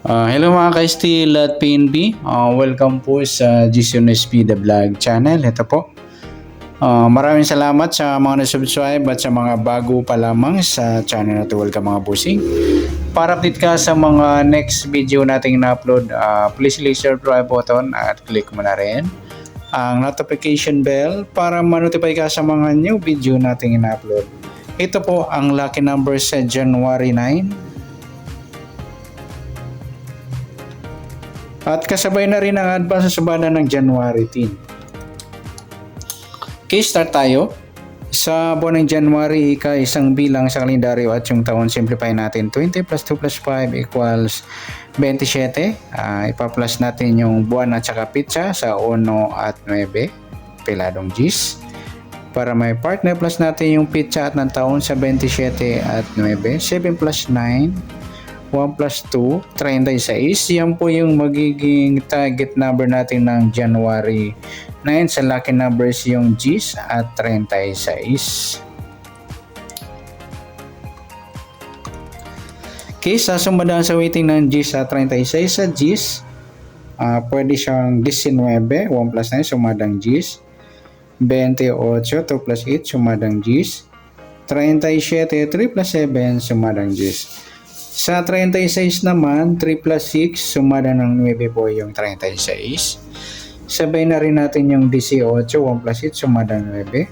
Hello mga ka-Steel at PNB. Welcome po sa Jason SP The Vlog channel. Ito po. Maraming salamat sa mga na-subscribe at sa mga bago pa lamang sa channel na ito. Welcome mga busing. Para update ka sa mga next video nating na-upload, please click subscribe button at click mo na rin ang notification bell para ma-notify ka sa mga new video nating na-upload. Ito po ang lucky number sa January 9. At kasabay na rin ang advance sa subada ng January 10. Okay, start tayo. Sa buwan ng January, isang bilang sa kalendaryo at yung taon, simplify natin. 20 plus 2 plus 5 equals 27. Ipa-plus natin yung buwan at saka pitsa sa 1 at 9. Peladong G's. Para may partner, plus natin yung pitsa at ng taon sa 27 at 9. 7 plus 9. 1 plus 2, 36. Yan po yung magiging target number natin ng January 9. Sa lucky numbers yung G's at 36. Okay, sasumbadan sa weighting ng G's at 36 sa G's. Pwede siyang 19, 1 plus 9, sumadang G's. 28, 2 plus 8, sumadang G's. 37, 3 plus 7, sumadang G's. Sa 36 naman, 3 plus 6, sumada ng 9 po yung 36. Sabay na rin natin yung 18, 1 plus 8, sumadang 9.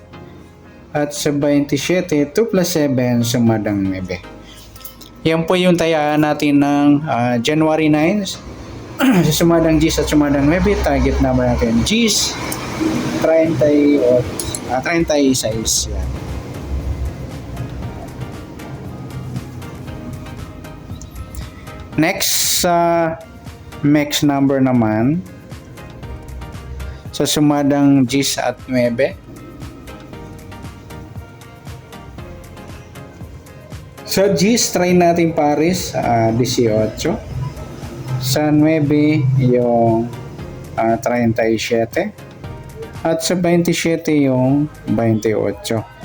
At sa 27, 2 plus 7, sumadang 9. Yan po yung tayaan natin ng January 9. Sa sumadang G's at sumadang 9, target number natin G's, 36. Yan. Next, sa max number naman, sa sumadang G's at 9. Sa G's, try natin pares, 18. Sa 9, yung 37. At sa 27, yung 28.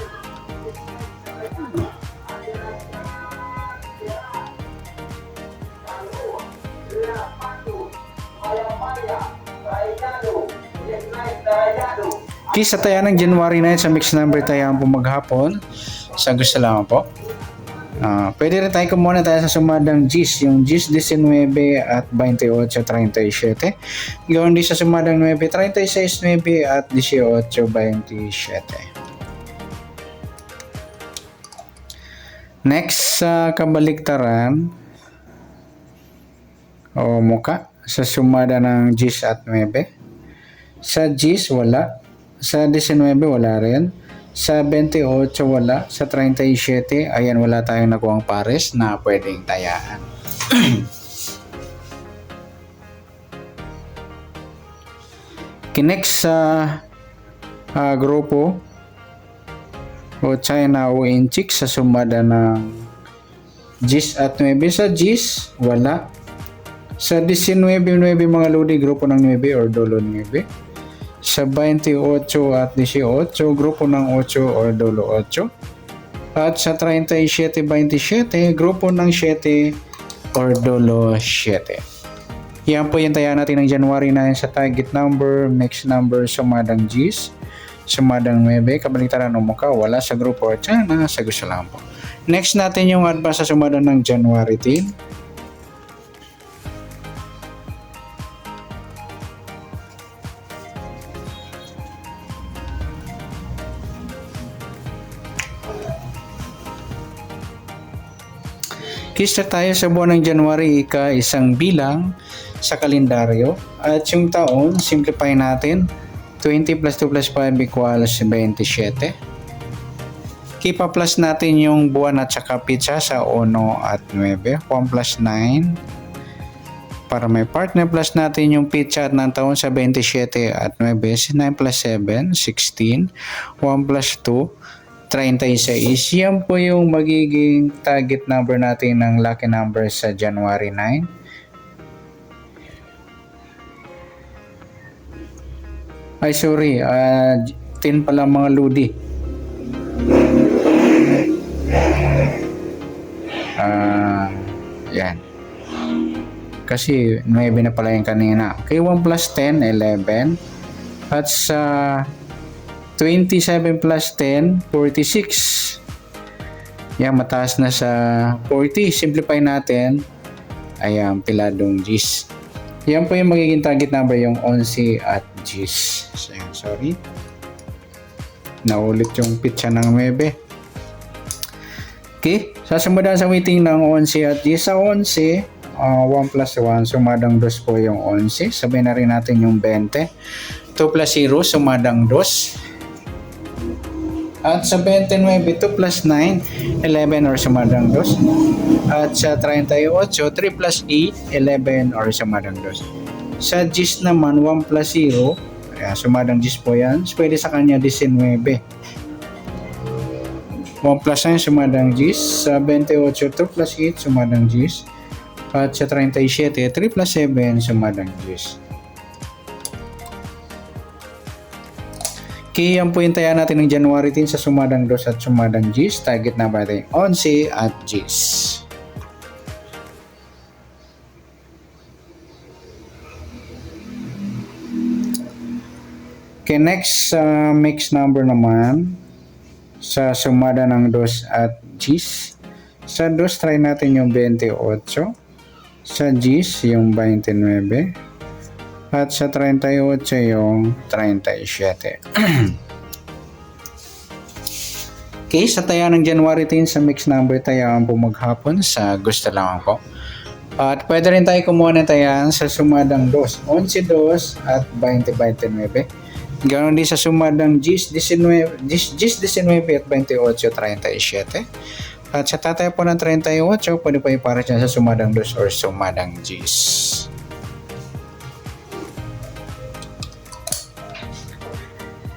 Okay, sa taya ng January 9 sa mixed number tayaan po maghapon. Sa gusto lang po. Pwede rin tayo kumuna tayo sa sumadang G's. Yung G's 19 at 28, 37. Gawin din sa sumadang 9, 36, 9 at 18, 27. Next, sa kabaliktaran o muka sa sumada ng G's at 9. Sa G's wala. Sa 19 wala rin. Sa 28 wala. Sa 37, ayan wala tayong nakuhang pares na pwedeng tayaan. Next sa grupo o China o Inchik sa sumada ng G's at 9. Sa G's wala. Sa 19, 9 mga lodi, grupo ng 9 or dolo 9. Sa 28 at 18, grupo ng 8 or dolo 8. At sa 37, 27, grupo ng 7 or dolo 7. Yan po yung taya natin ng January 9 sa target number, next number, sumadang G's, sumadang 9, kabaliktaran o mukha, wala sa grupo or China, sa gusto lang po. Next natin yung advance sa sumadang ng January 10. Kista tayo sa buwan ng January, isang bilang sa kalendaryo. At yung taon, simplify natin. 20 plus 2 plus 5 equals 27. Kipa plus natin yung buwan at saka pitsa sa 1 at 9. 1 plus 9. Para may partner, plus natin yung pitsa at ng taon sa 27 at 9. 9 plus 7, 16. 1 plus 2. 36. Yan po yung magiging target number natin ng lucky number sa January 9. Ay sorry, 10 pala mga ludi. Yan. kasi 9 na pala yung kanina. Okay, 1 plus 10, 11. At sa 27 plus 10, 46. Yan, mataas na sa 40. Simplify natin. Ayan, piladong G's. Yan po yung magiging target number, yung 11 at G's. So, yan, sorry. Naulit yung pitcha ng 9. Okay, sasamudan sa weighting ng 11 at G's. Sa 11, 1 plus 1, sumadang 2 po yung 11. Sabihin na rin natin yung 20. 2 plus 0, sumadang 2. At sa 29, 2 plus 9, 11 or sumadang 2. At sa 38, 3 plus 8, 11 or sumadang 2. Sa G's naman, 1 plus 0, sumadang G's po yan. Pwede sa kanya 19. 1 plus 9, sumadang G's. Sa 28, 2 plus 8, sumadang G's. At sa 37, 3 plus 7, sumadang G's. Okay, yan po yung taya natin ng January 10 sa sumadang 2 at sumadang G's. Target number natin 11 at G's. Okay, next mix number naman sa sumada ng 2 at G's. Sa 2, try natin yung 28. Sa G's, yung 29. At sa 38 yung 37. Okay, sa taya ng January 10 sa mix number, tayaan po maghapon sa gusto lang po. At pwede rin tayo kumuha ng tayaan sa sumadang 2. 11, 2 at 20, 29. Ganoon din sa sumadang G's 19 at 28, 37. At sa tataya po ng 38, pwede pa ipara dyan sa sumadang 2 or sumadang G's.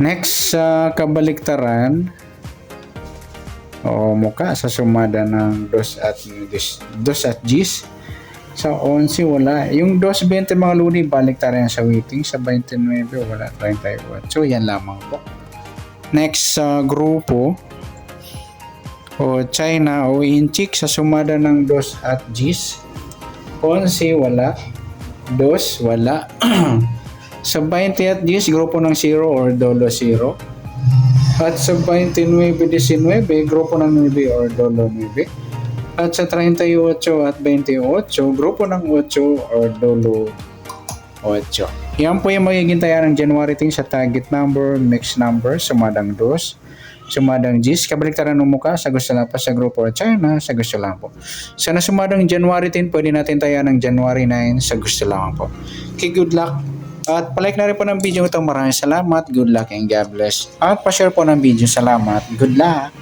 Next, sa kabaliktaran o muka sa sumada ng 2 at G's. Sa 11 wala. Yung 2.20 mga luni, baliktaran sa weighting. Sa 29 wala, 38. So yan lamang po. Next, sa grupo o China o Inchik sa sumada ng 2 at G's. 11 wala. 2 wala. Sa 20 at G's, grupo ng 0 or dolo 0. At sa 29, 19, grupo ng 9 or dolo 9. At sa 38 at 28, grupo ng 8 or dolo 8. Yan po yung magiging taya ng January 10 sa target number, mixed number, sumadang 2, sumadang G's, kabaliktaran ng muka, sa gusto lang po sa grupo or China, sa gusto lang po. Sa nasumadang January 10, pwede natin taya ng January 9, sa gusto lang po. Okay, good luck. At palike na rin po ng video ito. Maraming salamat. Good luck and God bless. At pa-share po ng video. Salamat. Good luck.